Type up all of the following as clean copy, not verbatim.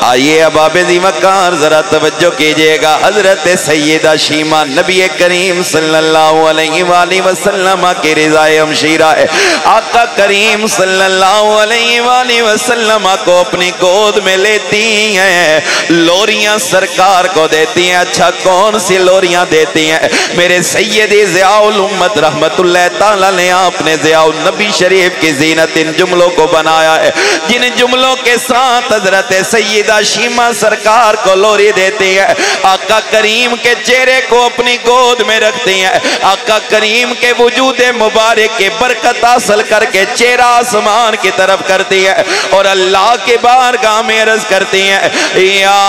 آئیے اب آبدی مکار ذرا توجہ کیجئے گا. حضرت سیدہ شیمہ نبی کریم صلی اللہ علیہ وآلہ وسلم کی رضائے ہمشیرہ ہے. آقا کریم صلی اللہ علیہ وآلہ وسلم کو اپنی گود میں لیتی ہیں, لوریاں سرکار کو دیتی ہیں. اچھا کون سی لوریاں دیتی ہیں؟ میرے سیدی ضیاء الامت رحمت اللہ تعالیٰ نے آپ نے ضیاء النبی شریف کی زینت ان جملوں کو بنایا ہے, جن جملوں کے ساتھ حضرت سیدہ شیمہ سرکار کو لوری دیتی ہے. آقا کریم کے چہرے کو اپنی گود میں رکھتی ہیں. آقا کریم کے وجود مبارک کی برکت حاصل کر کے چہرہ آسمان کی طرف کرتی ہے اور اللہ کے بارگاہ میں عرض کرتی ہیں, یا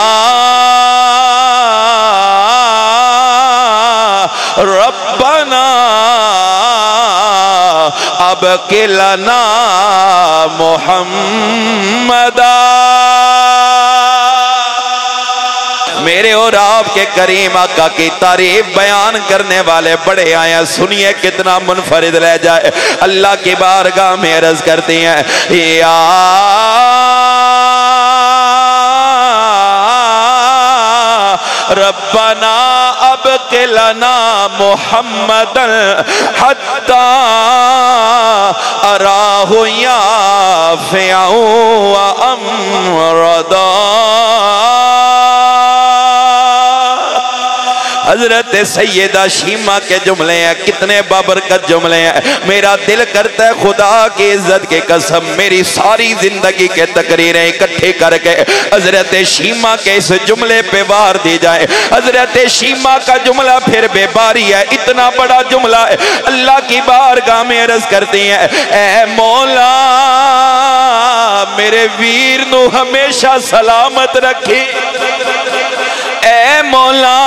ربنا ابقِ لنا محمدا. میرے اور آپ کے کریم آقا کی تعریف بیان کرنے والے بڑے آئے ہیں, سنیے کتنا منفرد رہ جائے. اللہ کی بارگاہ میں عرض کرتی ہیں, یا ربنا ابقِ لنا محمدا حتی اراہ یافعا وامردا. حضرت سیدہ شیمہ کے جملے ہیں, کتنے بابرکت جملے ہیں. میرا دل کرتا ہے خدا کی عزت کی قسم میری ساری زندگی کے تقریریں اکٹھے کر کے حضرت شیمہ کے اس جملے پہ وار دی جائے. حضرت شیمہ کا جملہ پھر بے باری ہے, اتنا بڑا جملہ ہے. اللہ کی بارگاہ میں عرض کرتی ہیں, اے مولا میرے ویر نو ہمیشہ سلامت رکھی. اے مولا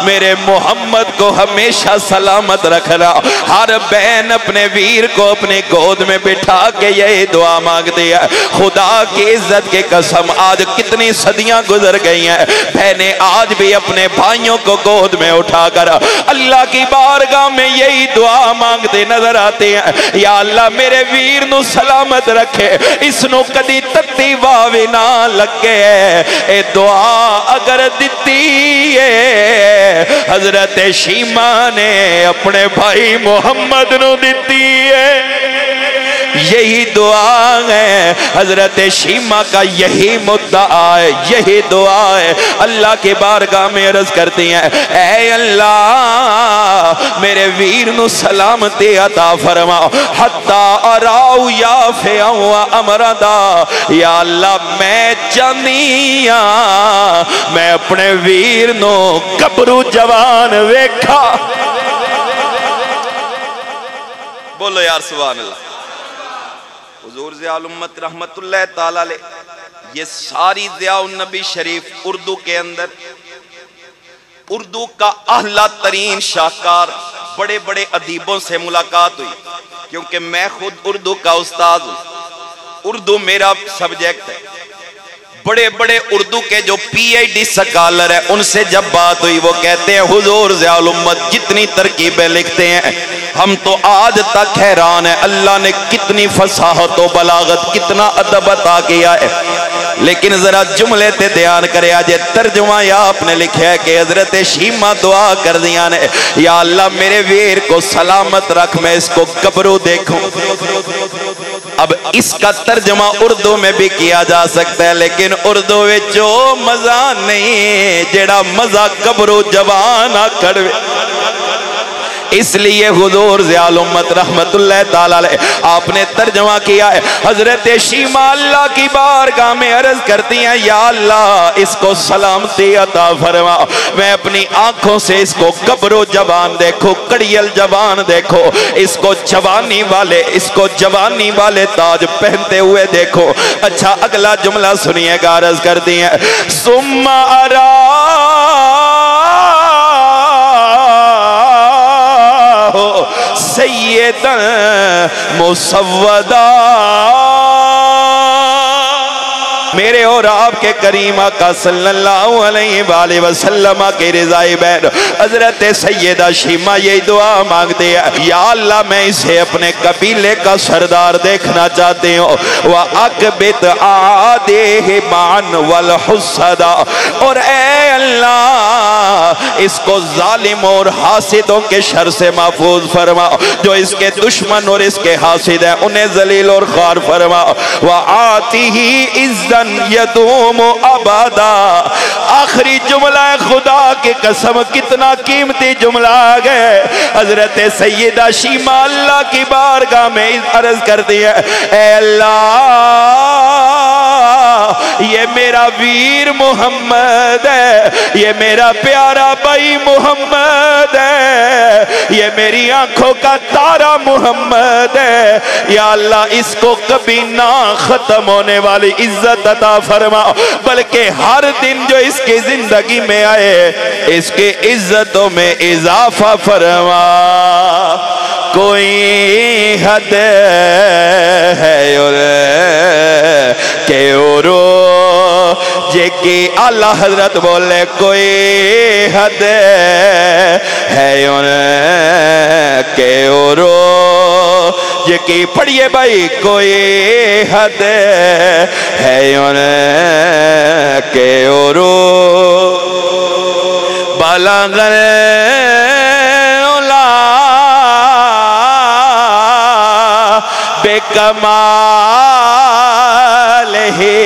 میرے محمد کو ہمیشہ سلامت رکھنا. ہر بہن اپنے ویر کو اپنی گود میں بٹھا کے یہی دعا مانگتی ہے. خدا کی عزت کی قسم آج کتنی صدیاں گزر گئی ہیں, بہنیں آج بھی اپنے بھائیوں کو گود میں اٹھا کر اللہ کی بارگاہ میں یہی دعا مانگتے نظر آتے ہیں, یا اللہ میرے ویر نو سلامت رکھے, اس نو کدی تتی واوی نہ لگے. اے دعا اگر دیتی ہے حضرت شیمہ نے اپنے بھائی محمد نو دیتی ہے. یہی دعا ہے حضرت شیمہ کا, یہی مدعا ہے, یہی دعا ہے. اللہ کی بارگاہ میں عرض کرتی ہیں, اے اللہ میرے ویر نو سلامتی عطا فرما حتی اراؤ یافعا وامردا. یا اللہ میں چاہنیاں میں اپنے ویر نو گبرو جوان ویکھا. بولو یار سبحان اللہ. حضور ضیاء الامت رحمت اللہ تعالیٰ علیہ, یہ ساری ضیاء النبی شریف اردو کے اندر, اردو کا اعلیٰ ترین شاہکار بڑے بڑے ادیبوں سے ملاقات ہوئی, کیونکہ میں خود اردو کا استاد ہوں, اردو میرا سبجیکٹ ہے. بڑے بڑے اردو کے جو پی ایچ ڈی سکالر ہیں ان سے جب بات ہوئی وہ کہتے ہیں حضور ضیاء الامت جتنی ترکیبیں لکھتے ہیں ہم تو آج تک حیران ہیں, اللہ نے کتنی فصاحت و بلاغت کتنا ادب عطا کیا ہے. لیکن ذرا جملے تے دھیان کرے, آج ترجمہ یا آپ نے لکھا ہے کہ حضرت شیمہ دعا کر دیا نے, یا اللہ میرے ویر کو سلامت رکھ, میں اس کو گبرو دیکھوں. اب اس کا ترجمہ اردو میں بھی کیا جا سکتا ہے, لیکن اردو میں جو مزہ نہیں جیڑا مزہ گبرو جوان آکڑ. اس لیے حضور ضیاء الامت رحمت اللہ تعالیٰ علیہ آپ نے ترجمہ کیا ہے. حضرت شیمہ اللہ کی بارگاہ میں عرض کرتی ہیں, یا اللہ اس کو سلامتی عطا فرما, میں اپنی آنکھوں سے اس کو گبرو جوان دیکھو, کڑیل جوان دیکھو, اس کو جوانی والے تاج پہنتے ہوئے دیکھو. اچھا اگلا جملہ سنیے گا, عرض کرتی ہیں, ثم ارا سیداً مسودا. میرے اور آپ کے کریم آقا صلی اللہ علیہ وآلہ وسلم کے رضائے بین حضرت سیدہ شیمہ یہ دعا مانگتے ہیں، یا اللہ میں اسے اپنے قبیلے کا سردار دیکھنا چاہتے ہوں، وَأَقْبِتْ عَادِهِ مَعًا وَالْحُسَّدَ، اور اے اللہ اس کو ظالم اور حاسدوں کے شر سے محفوظ فرما، جو اس کے دشمن اور اس کے حاسد ہیں انہیں ذلیل اور خوار فرما، وَآتِهِ عِزًّا يَدُومُ أَبَدًا۔ آخری جملہ خدا کی قسم کتنا قیمتی جملہ آگئے، حضرت سیدہ شیمہ اللہ کی بارگاہ میں عرض کر دیا، اے اللہ یہ میرا ویر محمد ہے، یہ میرا پیارا بھائی محمد ہے، یہ میری آنکھوں کا تارا محمد ہے، یا اللہ اس کو کبھی نہ ختم ہونے والی عزت عطا فرما، بلکہ ہر دن جو اس کی زندگی میں آئے اس کی عزتوں میں اضافہ فرما۔ کوئی حد ہے اور کہ اورو جے کی اعلیٰ حضرت بولے کوئی حد ہے اور کہ اورو جے کی پڑھئے بھائی کوئی حد ہے اور کہ اورو بلغ بے کمال ہے